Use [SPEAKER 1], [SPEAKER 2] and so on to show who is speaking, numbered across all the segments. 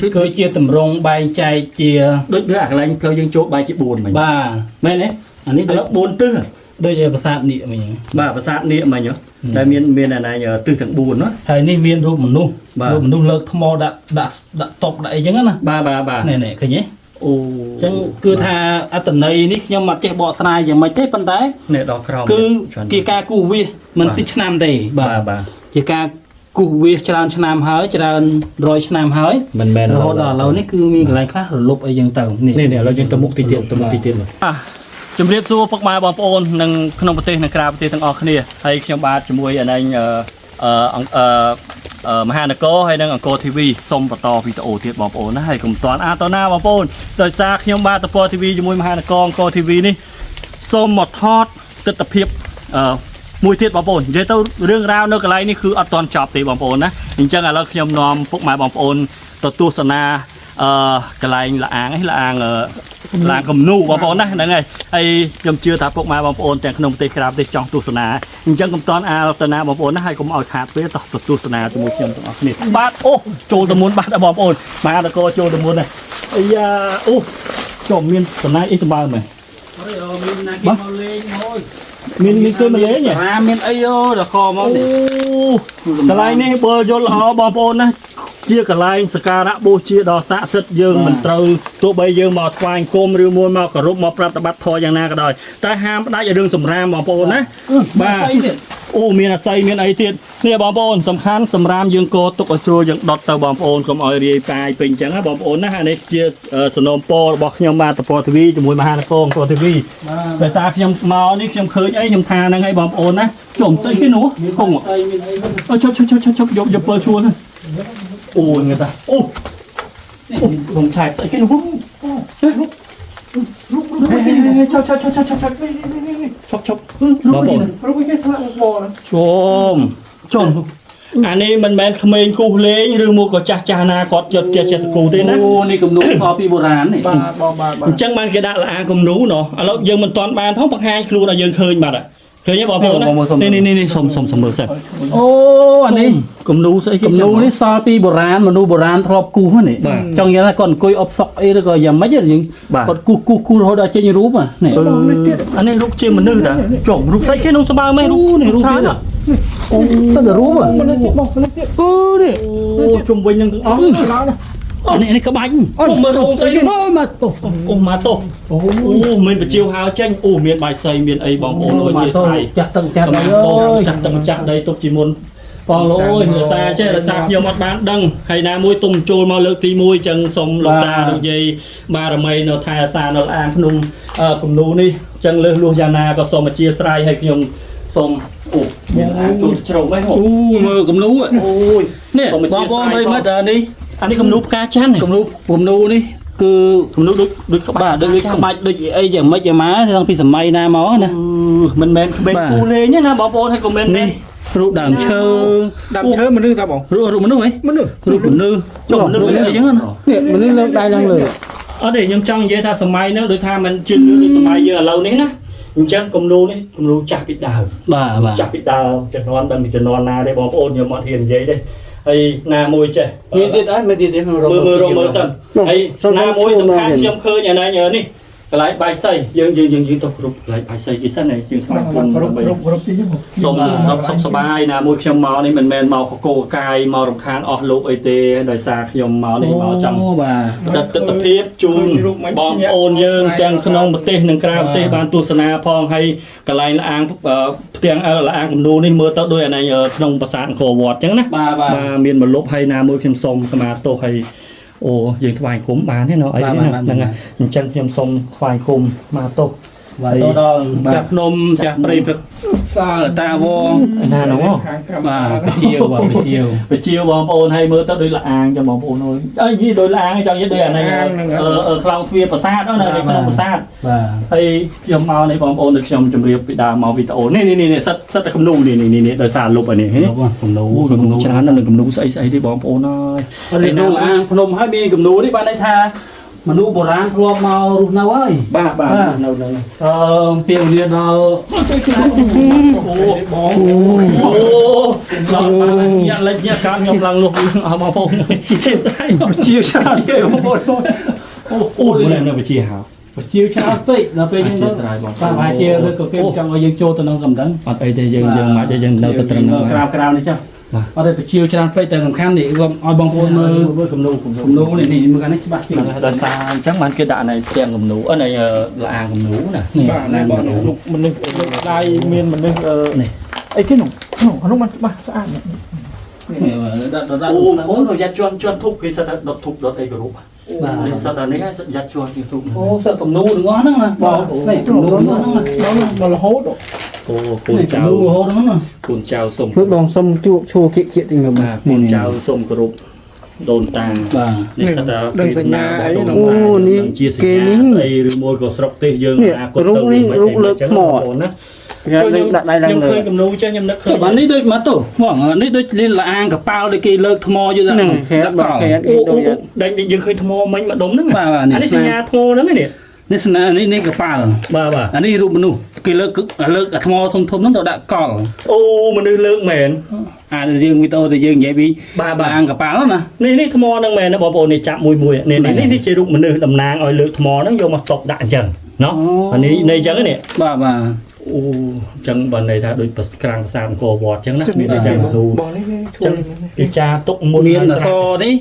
[SPEAKER 1] คือเจียตำรงใบใจเจีย
[SPEAKER 2] ด้วยอะไรเรายังโจใบจีบูนไหม
[SPEAKER 1] บ้า
[SPEAKER 2] แม่เนี่ยอันนี้แล้วบูนตื้อ
[SPEAKER 1] โดยเฉพาะภาษาเนี่ยมันยัง
[SPEAKER 2] บ้าภาษาเนี่ยมาเนาะแต่เมียนอะไรเนี่ยตื้อถึงบูนเนาะ
[SPEAKER 1] ไทยนี่เมียนรูปมันนุ่มรูปมันนุ่มเลิกทมอดะตกได้ยังไงนะ
[SPEAKER 2] บ้า
[SPEAKER 1] เนี่ยคือเนี้ย
[SPEAKER 2] โอ้
[SPEAKER 1] จังคือถ้าอัตนัยนี่ยังมาเจ็บบ่อสายยังไม่เจ็บปันได้
[SPEAKER 2] เนี่ยดอกคราม
[SPEAKER 1] คือกีกากูวิมันติดชนามได้
[SPEAKER 2] บ้า
[SPEAKER 1] กีกากูวิจรานชนามหายจรานรอยชนามหาย
[SPEAKER 2] มันแมน
[SPEAKER 1] เรานี่คือมีอะไรคลาสลบไอ้ยังเต่า
[SPEAKER 2] เนี่ยเรายังตะมุกตีเตียนเลยจุ่มเรียบสู้พวกมาบอลโอนหนึ่งขนมปฏิหนึ่งกราบปฏิทั้งออกเนี่ยให้ขยมบาดจมวยอันนั้นมหานครให้นั่งอังกอร์ทีวีส้มปตอพิตโอเทียบบอลโอนนะให้กลุ่มตอนตอนหน้าบอลโอนโดยซาขยมบาดตะปอทีวีจมวยมหานครอังกอร์ทีวีนี่ส้มหมดทอดตึ๊ดตะเพียบมวยเทียบบอลโอนเดี๋ยวเรื่องราวเนื้อกระไรนี่คืออัตอนจอบตีบอลโอนนะจริงๆเราขยมนอมพวกมาบอลโอนตัวสนากระไรละอ่างให้ละอ่างลางกำนูบอลโอนนะนั่นไงไอ้ยมเชื่อถ้าพวกมาบอลโอนแต่ขนมเตะกราบเตะจองตุสนาจริงๆกำตอนตนาบอลโอนนะให้ผมเอาขาดไปต่อตุสนาจมูกเชื่อมต้องเอานี่บาดโอ้โจตะมุนบาดบอลโอนมาตะโกโจตะมุนเลยไอ้ยาโอ้จมมีนสนาอิสบาลไหมมีเคยมาเลี้ยงเนี่ย
[SPEAKER 1] มีไอ้โย่เดี๋ยวคอมาดิ
[SPEAKER 2] กระไรนี่เบอร์ยนต์บอลโอนนะเชี่ยกระไรสการะบูเชี่ยดอสะเสดเยิงมันเตาตัวใบเยิงมาควายโกมหรือมวยมากระรุบมาปรับตะบัดทออย่างน่าก็ได้แต่ห้ามได้อย่าดึงสำรามบอลโอนนะบ้าโอ้มีอะไรมีอะไรเทียนเนี่ยบอลโอนสำคัญสำรามยังโกตกอัศรูยังดอตเตอร์บอลโอนก็มาเรียปลายเป็นจังนะบอลโอนนะฮะในเชี่ยสนมโปบอกยมมาตะปอทีวีจมวยมหานครปอทีวีแต่ซาขยมมานี่ขยมเคยไอ้ขยมทานั่งไอ้บอลโอนนะจมใส่ขี้หนูคงชบยกเปิดชัวร์นะโอ้ยไงตาโอ้ผมถ่ายใส่ขี้หนูชบอลชมอันนี้มันแมนเขมรคูเล้งหรือมูก็จานาก็จะตะกูด้วยนะ
[SPEAKER 1] โอ้นี่กำนูซอปีโบราณนี่
[SPEAKER 2] จังมันกระดาษละอากำนูเนาะแล้วยังมันตอนบานท้องปักไฮครูเรายังเคยมาอ่ะเคยเนี่ยบอกผมนะนี่สมเบอร์เสร็จ
[SPEAKER 1] โอ้อันนี้
[SPEAKER 2] กำนูใส่
[SPEAKER 1] กำนูนี่ซอปีโบราณมันดูโบราณทรอบกูนี่จังอย่างนั้นก่อนกุยอบซอกไอ้แล้วก็ยังไม่เยอะอย่างก่อนกูเขาได้เจนรู้ป่ะเนี่ย
[SPEAKER 2] อันนี้ลูกเชี่ยมันนื่นอ่ะจบลูกใส่แค่นุ่งสบายไหมลูกนี่ลูกชายอ่ะ
[SPEAKER 1] โอ้ตั้งแต่รู้ป่ะ
[SPEAKER 2] นี่โอ้จุ่มไปยังอ๋อ
[SPEAKER 1] อันนี้กระบัง
[SPEAKER 2] จุ่มมาลงใส่
[SPEAKER 1] มาตก
[SPEAKER 2] มาตกโอ้มันเป็นเจียวหาวเจ้งโอ้เมียนใบใส่เมียนไอ้บองโอ้โอ้ยใส่
[SPEAKER 1] จัดตั้งจัด
[SPEAKER 2] ได้ตกจีมุนปองโอ้ยซาเช่ซาเขียวมัดบ้านดังให้นามุ้ยตุ่มโจลมาเลือกตีมุ้ยจังสมลูกตาดูยีบารมีเนาะทายซาเนาะอ่างพนุ่มกลุ่มนู้นี่จังเลือกลูกยานาก็สมมาเชียร์สไลให้ขยมสมโอ้ยอ่างจุดฉลองไม่หก
[SPEAKER 1] มือกลุ่มนู้อ่ะโอ้ยเนี่ยบองไม่มาอัน
[SPEAKER 2] นี้กลุ่มนู้กาชั้น
[SPEAKER 1] กลุ่มนู้นี่คือกลุ่มนู้ดึกบ้าดึกบ้าดึกไอ้อย่างไม่จะมาทั้งพี่สมัยนาหมอนะ
[SPEAKER 2] มันเป็นกูเลยเนี่ยนะบอลให้คอมเมนต์นี่
[SPEAKER 1] รูปดำเชอ
[SPEAKER 2] มันนึกตาบอก
[SPEAKER 1] รูปมันนึกไหม
[SPEAKER 2] มันนึก
[SPEAKER 1] รูปมันนึก
[SPEAKER 2] จบมันนึก
[SPEAKER 1] อะไรอย่างเงี้ยเนี่ยมันนึกได้ยังเลย
[SPEAKER 2] เดี๋ยวยังจังเยอะถ้าสมัยนั้นโดยถ้ามันชื่อสมัยเยอะเราเนี้ยนะยังจังกลุ่มนู้นี่กลุ่มนู้จับปิดดาวจับปิดดาวจะนอนดันจะนอนนาได้บอลโอนอย่ามาเทียนเยอะได้ไอ้นามวยเจ้
[SPEAKER 1] มีติดอะไรไม่ติด
[SPEAKER 2] มือสั่นไอ้นามวยสำคัญยังเคยอย่างไรอย่างนี้กลายใบไส้ยืนตกรุบกลายใบไส้กี่สั้นไหนจึงทำคนสมสบายนะมวยเชียงเมานี่มันแมนเมาโกกายเมารำคาญออกลูกไอเตโดยซาขยมเมานี่เมาจังดัดตะเพียบจูนบอมโอนยืนแกงขนมปฏิหนึ่งกราบปฏิบานตุสนาพองให้กลายละอ่างเตียงละอ่างผมดูนี่มือต้นด้วยอะไรขนมประสานโควอดจังนะมาเมียนบรรลุให้นามวยเชียงสมสมาโตให้โอ้ยังถวายคุ้มบานให้เนาะไอ้นี่นะไงจังยำทรงถวายคุ้มมาตก
[SPEAKER 1] và tôi đó chặt nôm chặt bầy xa là ta vô
[SPEAKER 2] na đúng không
[SPEAKER 1] và
[SPEAKER 2] phải chiều bom ôn hay mưa tới đây là ăn cho bom ôn thôi ấy gì tôi là ăn cho cái đây này ở khâu thuyền bờ sát đó này khâu bờ sát hay chiều màu này bom ôn được chiều chấm riệp bị đào màu bị tổ này sắt là cầm nụ này đời sàn lục ở này hết
[SPEAKER 1] cầm nụ
[SPEAKER 2] chán là cầm nụ xây đi bom ôn thôi
[SPEAKER 1] đây nụ ăn nôm hai bên cầm nụ đi ban đây tha មនុស្សបុរាណធ្លាប់មករស់នៅហើយ
[SPEAKER 2] បាទបាទនៅ
[SPEAKER 1] ពីវេលាដល់ដល់ញ៉ាំលេចញ៉ាំកាត់ខ្ញុំឡើងលុបអស់បងប្អូនជាស្អីជាច្រើនទេបងប្អូនអូ
[SPEAKER 2] នៅវិជាហៅ
[SPEAKER 1] ជាច្រើនពេកដល់ពេលយើងទៅបាទហើយជាឬក៏គេចង់ឲ្យយើងចូលទៅក្នុងកំដៅអត់អីទេយើងមកយើងនៅទៅត្រឹមហ្នឹងក្រៅនេះចាអត់ទេបជាច្រើនពេកតែសំខាន់នេះឲ្យបងប្អូនមើលគំនូនេះមើលនេះច្បាស់ជាងដោយសារអញ្ចឹងបានគេដាក់នៅទាំងគំនូអឺនេះលាងគំនូណាបាទលាងគំនូមនុស្សដៃមានមនុស្សនេះអីគេនោះនោះมันច្បាស់ស្អាតនេះដាក់
[SPEAKER 2] អូរយៈជន់ធុកគេសិតដុតធុកដុតអីក៏រូបបាទនេះសិតដល់នេះយ៉ាត់ជន់ជាធុក
[SPEAKER 1] អូសិតគំនូទាំងអស់ហ្នឹងណាបងនេះគំនូហ្នឹងដល់រហូត
[SPEAKER 2] អូកូនចៅ
[SPEAKER 1] រហូតហ្នឹងណា
[SPEAKER 2] កូនចៅសុំ
[SPEAKER 1] គឺបងសុំជួបឈួរគៀកតិចមើល
[SPEAKER 2] បាទកូនចៅសុំគ្រប់ដូនតា
[SPEAKER 1] បាទ
[SPEAKER 2] នេះសិតតែ
[SPEAKER 1] ដូចសញ្ញាអីអូ
[SPEAKER 2] នេះជាសញ្ញាស្អីឬមួយក៏ស្រុកទេសយើងអាកុតទៅ
[SPEAKER 1] វិញរូបលើកថ្ម
[SPEAKER 2] ណា
[SPEAKER 1] ខ្ញុំដាក់ដៃឡើង
[SPEAKER 2] ខ្ញុំឃើញគំនូចេះខ្ញុំនឹកឃើញ
[SPEAKER 1] បាទនេះដូចមកទៅបងនេះដូចលៀនលាងកប៉ាល់ដូចគេលើកថ្មយូរទៅ
[SPEAKER 2] ហ្នឹងដេញយើងឃើញថ្មមិញម្ដុំហ្នឹងអានេះសញ្ញាថ្មហ្នឹងនេះ
[SPEAKER 1] នេះសញ្ញានេះកប៉ាល់
[SPEAKER 2] បាទ
[SPEAKER 1] អានេះរូបមនុស្សគេលើកថ្មធំហ្នឹងទៅដាក់កល់
[SPEAKER 2] អូមនុស្សលើកមែន
[SPEAKER 1] យើងវីដេអូដែលយើងនិយាយពីលាងកប៉ាល់ណា
[SPEAKER 2] នេះថ្មហ្នឹងមែនណាបងប្អូននេះចាប់មួយនេះជារូបមនុស្សតំណាងឲ្យលើកថ្មហ្នឹងយកមកຕົកដាក់អញ្ចឹងណោះអានេះអញ្ចឹងនេះ
[SPEAKER 1] បាទ
[SPEAKER 2] អូចឹងបើន័យថាដូចក្រាំងផ្សារអង្គរវត្តចឹងណាមានតែចាំទូ
[SPEAKER 1] បងនេះ
[SPEAKER 2] ចឹងគេចាទុកមុន
[SPEAKER 1] មានអសនេះ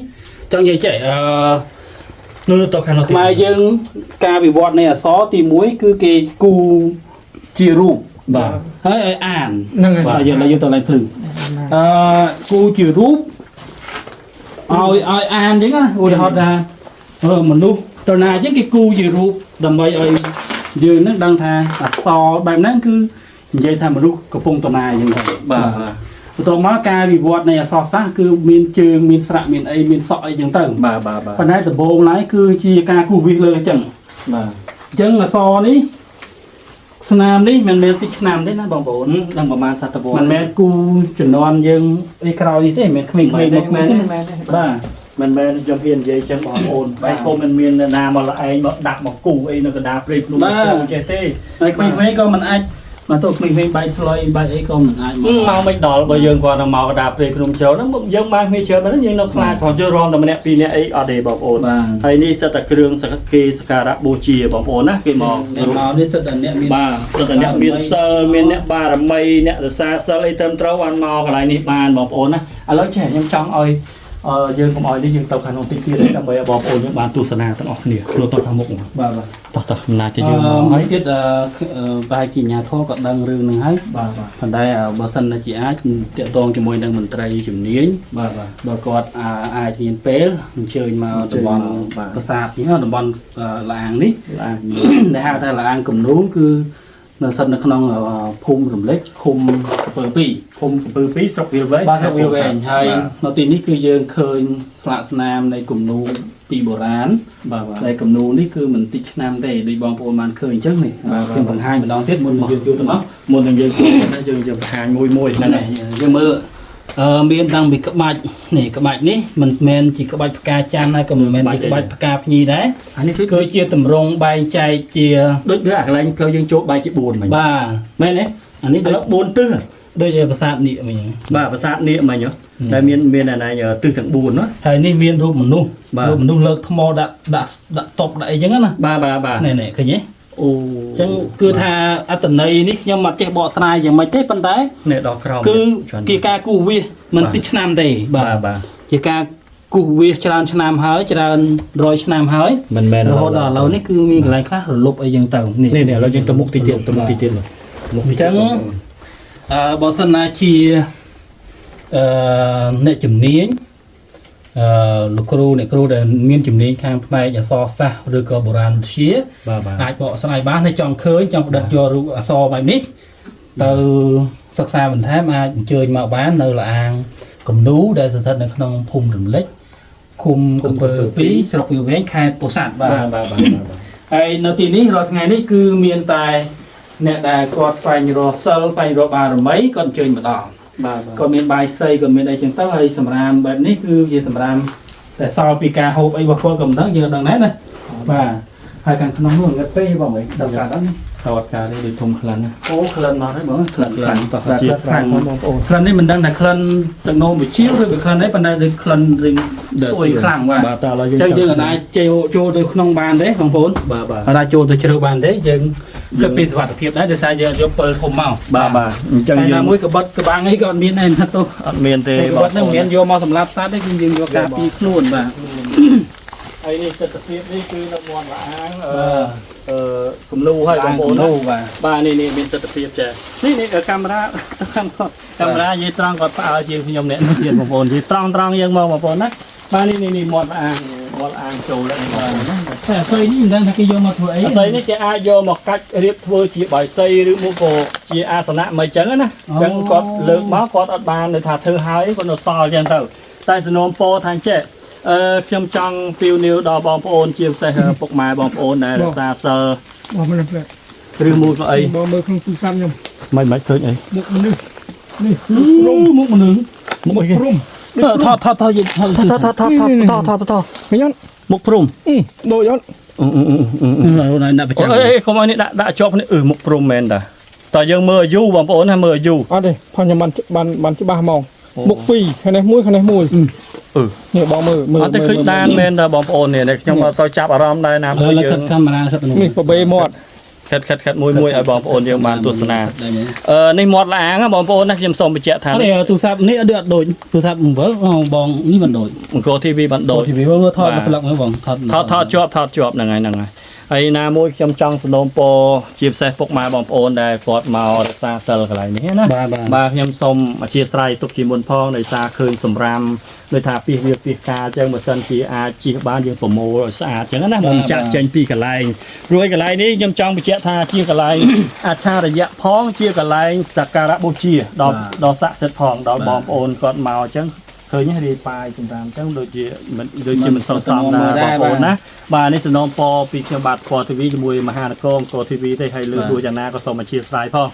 [SPEAKER 1] ចង់និយាយចេះ
[SPEAKER 2] នោះទៅខាងនោះ
[SPEAKER 1] ខ្មែរយើងការវិវត្តនៃអសទី1គឺគេគូជារូប
[SPEAKER 2] បាទ
[SPEAKER 1] ហើយឲ្យអានហ្នឹងហើយយើងទៅឡើងភ្លឺគូជារូបឲ្យអានចឹងណាឧទាហរណ៍ថាមនុស្សតើណាចឹងគេគូជារូបដើម្បីឲ្យយើងនឹងដឹងថាអក្សរបែបហ្នឹងគឺនិយាយថាមនុស្សកំពុងតណាយើងទៅ
[SPEAKER 2] បាទ
[SPEAKER 1] បន្ទាប់មកការវិវត្តនៃអក្សរសាស្ត្រគឺមានជើងមានស្រៈមានអីមានសក់អីចឹងទៅ
[SPEAKER 2] បាទ
[SPEAKER 1] ប៉ុន្តែដំបូងឡើយគឺជាការគូសវាសលើអញ្ចឹង
[SPEAKER 2] បាទ
[SPEAKER 1] អញ្ចឹងអក្សរនេះស្នាមនេះមិនមែនពីឆ្នាំទេណាបងប្អូន
[SPEAKER 2] ដឹងប្រហែលសតវត្ស
[SPEAKER 1] មិនមែនគូជំនាន់យើងអីក្រោយនេះទេមិនមែនក្មេងៗ
[SPEAKER 2] ទេ
[SPEAKER 1] បាទ
[SPEAKER 2] មិនមែនខ្ញុំហ៊ាននិយាយចឹងបងប្អូនបែរគុំមិនមានណាមកលឯងមកដាក់មកគូអីនៅកណ្ដាលព្រៃភ្នំចេះទេ
[SPEAKER 1] ហើយក្មេងៗក៏មិនអាចមកទៅក្មេងៗបាយស្លុយបាយអីក៏មិនអាច
[SPEAKER 2] មកមិនដល់បើយើងគាត់មកកណ្ដាលព្រៃភ្នំចូលហ្នឹងយើងបានគ្នាច្រើនហ្នឹងយើងនៅខ្លាចផងយើងរងតែម្នាក់ពីរនាក់អីអត់ទេបងប្អូនហើយនេះសិតតែគ្រឿងគេសក្ការៈបូជាបងប្អូនណាគេមក
[SPEAKER 1] នេះសិតតែអ្នកមាន
[SPEAKER 2] បាទសិតតែអ្នកមានសិលមានអ្នកបារមីអ្នករសាសិលអីត្រឹមត្រូវបានមកកន្លែងនេះបានបងប្អូនណាឥឡូវចេះខ្ញុំចង់ឲ្យយើងកុំឲ្យនេះយើងទៅខាងនោះតិចទៀតដើម្បីឲ្យបងប្អូនយើងបានទស្សនាទាំងអស់គ្នាខ្លួនទៅខាងមុខ
[SPEAKER 1] បាទ
[SPEAKER 2] តោះណាជាយើង
[SPEAKER 1] មកហើយទៀតប្រហែលជាអាញាធរក៏ដឹងរឿងហ្នឹងហើយ
[SPEAKER 2] បាទ
[SPEAKER 1] ប៉ុន្តែបើសិនជាអាចតាក់ទងជាមួយនឹងមន្ត្រីជំនាញ
[SPEAKER 2] បាទ
[SPEAKER 1] បើគាត់អាចមានពេលអញ្ជើញមកតំបន់ប្រាសាទនេះតំបន់លាងនេះដែលហៅថាលាងគំនូគឺនៅសិននៅក្នុងភូមិរំលេចឃុំកំពើ2
[SPEAKER 2] ឃុំកំពើ2ស្រុកវាលវែង
[SPEAKER 1] បាទស្រុកវាលវែងហើយនៅទីនេះគឺយើងឃើញស្លាកស្នាមនៃគំនូពីបុរាណ
[SPEAKER 2] បាទ
[SPEAKER 1] ដែលគំនូនេះគឺមិនតិចឆ្នាំទេដូចបងប្អូនបានឃើញអញ្ចឹងនេះខ្ញុំបង្ហាញម្ដងទៀតមុនយើងចូលទៅមក
[SPEAKER 2] មុននឹងយើងបង្ហាញមួយ
[SPEAKER 1] ហ្នឹងហើយយើងមើលមានតាំងពីក្បាច់នេះក្បាច់នេះមិនមែនជាក្បាច់ផ្កាច័ន្ទហើយក៏មិនមែនជាក្បាច់ផ្កាភ្ញីដែរ
[SPEAKER 2] អានេះ
[SPEAKER 1] គឺជាតម្រងបែងចែកជា
[SPEAKER 2] ដូចអាកន្លែងផ្លូវយើងចូលបែងជា4មិញ
[SPEAKER 1] បាទ
[SPEAKER 2] មែនទេ
[SPEAKER 1] អានេះ
[SPEAKER 2] ដល់4ទិស
[SPEAKER 1] ដូចជាប្រាសាទនាគមិញ
[SPEAKER 2] បាទប្រាសាទនាគមិញតែមានអាណាទិសទាំង4ណា
[SPEAKER 1] ហើយនេះមានរូបមនុស្សលើកថ្មដាក់តុបដាក់អីចឹងណា
[SPEAKER 2] បាទ
[SPEAKER 1] នេះឃើញទេ
[SPEAKER 2] អូ
[SPEAKER 1] អញ្ចឹងគឺថាអត្តន័យនេះខ្ញុំអត់ចេះបកស្រាយយ៉ាងម៉េចទេប៉ុន្តែ
[SPEAKER 2] នេះដល់ក្រោម
[SPEAKER 1] គឺជាការគូសវាសមិនតិចឆ្នាំទេ
[SPEAKER 2] បាទ
[SPEAKER 1] ជាការគូសវាសច្រើនឆ្នាំហើយច្រើនរយឆ្នាំហើយ
[SPEAKER 2] មិនមែន
[SPEAKER 1] រហូតដល់ឥឡូវនេះគឺមានកន្លែងខ្លះរលប់អីចឹងទៅ
[SPEAKER 2] នេះឥឡូវយើងទៅមុខទីទៀតមុខ
[SPEAKER 1] អញ្ចឹងបើសិនណាជាអ្នកជំនាញលោកគ្រូអ្នកគ្រូដែលមានជំនាញខាងផ្នែកអក្សរសាស្ត្រឬក៏បុរាណវិទ្យាអាចបកស្រាយបានតែចង់ឃើញចង់ផ្ដិតយករូបអក្សរបែបនេះទៅសិក្សាបន្ថែមអាចអញ្ជើញមកបាននៅលាងគំនូដែលស្ថិតនៅក្នុងភូមិរំលេចឃុំកំពើ2ស្រុកវាលវែងខេត្តពោធិ៍សាត់
[SPEAKER 2] បាទ
[SPEAKER 1] ហើយនៅទីនេះរាល់ថ្ងៃនេះគឺមានតែអ្នកដែលគាត់ស្វែងរកសិលស្វែងរកបារមីគាត់អញ្ជើញមកដល់ក៏មានបាយសីក៏មានអីចឹងទៅហើយសម្រាមបែបនេះគឺជាសម្រាមតែសល់ពីការហូបអីរបស់គាត់ក៏មិនដឹងយើងដឹងដែរណា បាទហើយខាងក្នុងនោះងាត់ពេកបងអីដល់ការហ្នឹង
[SPEAKER 2] ថតការនេះដូចធំខ្លាំងណា
[SPEAKER 1] អូក្លិនមកហើយបងក្លិនខ្លាំងតោះ
[SPEAKER 2] ជា
[SPEAKER 1] ជា
[SPEAKER 2] ស្
[SPEAKER 1] ខ្
[SPEAKER 2] រា
[SPEAKER 1] លាំង
[SPEAKER 2] យបងប្អូន
[SPEAKER 1] ក្លិននេះមិនដឹងថាក្លិនទឹកនោមវិជាឬក៏ក្លិនអីប៉ុន្តែដូចក្លិនរៀងស្អុយខ្លាំងបាទ
[SPEAKER 2] បាទតើឥឡូវ
[SPEAKER 1] អញ្ចឹងយើងអាចចូលទៅក្នុងបានទេបងប្អូន
[SPEAKER 2] បាទ
[SPEAKER 1] អាចចូលទៅជ្រៅបានទេយើងគិតពីសុវត្ថិភាពដែរដោយសារយើងយកពិលធំមក
[SPEAKER 2] បាទអញ្ចឹង
[SPEAKER 1] តែ
[SPEAKER 2] យើង
[SPEAKER 1] មួយក្បិតក្បាំងអីក៏អត់មានដែរណាទៅ
[SPEAKER 2] អត់មានទេ
[SPEAKER 1] ក្បិតហ្នឹងមិនមានយកមកសម្រាប់សត្វទេគឺយើងយកការពីខ្លួនបាទ
[SPEAKER 2] ហើយនេះទស្សនវិជ្ជានេះគឺនៅមាត់លាអាងគំនូហើយបងប្អូនណា បាទនេះមានទស្សនវិជ្ជាចានេះកាមេរ៉ានិយាយត្រង់គាត់ផ្អើលជាងខ្ញុំអ្នកនេះទៀតបងប្អូននិយាយត្រង់យើងមកបងប្អូនណាបាទនេះមាត់អាងចូលแล้วនេះបងប្អូនណា
[SPEAKER 1] តែអស័យនេះមិនដឹងថាគេយកមកធ្វើអី
[SPEAKER 2] អស័យនេះគេអាចយកមកកាច់រៀបធ្វើជាបាយសីឬមកក៏ជាអាសនៈមិនអញ្ចឹងណាអញ្ចឹងគាត់លើកមកគាត់អត់បានថាធ្វើហើយគាត់នៅសល់អញ្ចឹងទៅតែសំណូមពរថាចេះខ្ញុំចង់ពីវនីវដល់បងប្អូនជាពិសេសពុកម៉ែបងប្អូនដែលរក្សាសិល
[SPEAKER 3] បងមិនផ្លែ
[SPEAKER 2] ឬមួយក៏អី
[SPEAKER 3] បងមើលក្នុងទូរស័ព្ទខ្ញុំ
[SPEAKER 2] មិនឃើញអី
[SPEAKER 3] មុខមនុស្សនេះ
[SPEAKER 1] មុខមនុស្ស
[SPEAKER 2] មុខអី
[SPEAKER 3] ព្រំ
[SPEAKER 1] ថតបន្ត
[SPEAKER 2] ឃើញអត់មុខព្រំ
[SPEAKER 3] ដូចអត់
[SPEAKER 1] ណាប្រចាំ
[SPEAKER 2] អេកុំឲ្យនេះដាក់ជាប់នេះមុខព្រំមែនតាតើយើងមើលអាយុបងប្អូនណាមើលអាយុ
[SPEAKER 3] អត់ទេផងខ្ញុំបានច្បាស់ហ្មងមុខ2ខាងនេះមួយនេះបងមើល
[SPEAKER 2] អត់ទេឃើញដានមែនតាបងប្អូននេះខ្ញុំអត់សូវចាប់អារម្មណ៍ដែរណា
[SPEAKER 1] លើកាត់កាមេរ៉ាសិត
[SPEAKER 3] នេះបបេមាត់
[SPEAKER 2] ខិតមួយឲ្យបងប្អូនយើងបានទស្សនានេះមាត់លាងបងប្អូនណាខ្ញុំសូមបញ្ជាក់ថា
[SPEAKER 1] អត់ទូរស័ព្ទនេះអត់ដូចទូរស័ព្ទ7បងនេះមិនដូច
[SPEAKER 2] អង្គរ TV បានដូច
[SPEAKER 1] TV មើលថតស្លឹកមើលបងថត
[SPEAKER 2] ជាប់ហ្នឹងហើយហើយណាមួយខ្ញុំចង់សំណូមពរជាពិសេសពុកម៉ែបងប្អូនដែលគាត់មករក្សាសិលកន្លែងនេះណាបាទខ្ញុំសូមអធិស្ឋានទុកជាមុនផងដោយសារឃើញសម្រាមដូចថាពីការអញ្ចឹងបើសិនជាអាចជិះបានយើងប្រមូលឲ្យស្អាតអញ្ចឹងណាមិនចាក់ចេញពីកន្លែងរួចកន្លែងនេះខ្ញុំចង់បញ្ជាក់ថាជាកន្លែងអច្ឆរិយៈផងជាកន្លែងសក្ការៈបូជាដល់ស័ក្តិសិទ្ធិផងដល់បងប្អូនគាត់មកអញ្ចឹងឃើញរាយប៉ាយសម្រាប់អញ្ចឹងដូចជាមិនសន្សំដែរបងប្អូនណាបាទនេះសំណូមពរពីខ្ញុំបាទពណ៌ TV ជាមួយមហានគរអង្គរ TV ទេហើយលើកដូចយ៉ាងណាក៏សូមអធិស្ឋានផង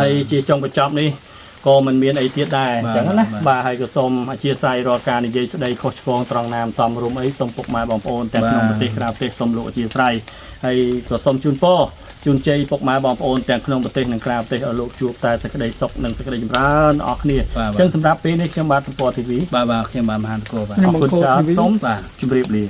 [SPEAKER 2] ហើយជាចុងបញ្ចប់នេះក៏មិនមានអីទៀតដែរអញ្ចឹងណាបាទហើយក៏សូមអធិស្ឋានរាល់ការនិយាយស្ដីខុសឆ្គងត្រង់ណាមសំរុំអីសូមពុកម៉ែបងប្អូនទាំងក្នុងប្រទេសក្រៅប្រទេសសូមលោកអធិស្ឋានហើយក៏សូមជូនពរជូនជ័យពុកម៉ែបងប្អូនទាំងក្នុងប្រទេសនិងក្រៅប្រទេសឲ្យលោកជួបតែសេចក្តីសុខនិងសេចក្តីចម្រើនអស់គ្នាអញ្ចឹងសម្រាប់ពេលនេះខ្ញុំបាទពណ៌ TV
[SPEAKER 1] បាទខ្ញុំបាទមហានគរបាទ
[SPEAKER 2] អរគុណច្រើនសូមជម្រាបលា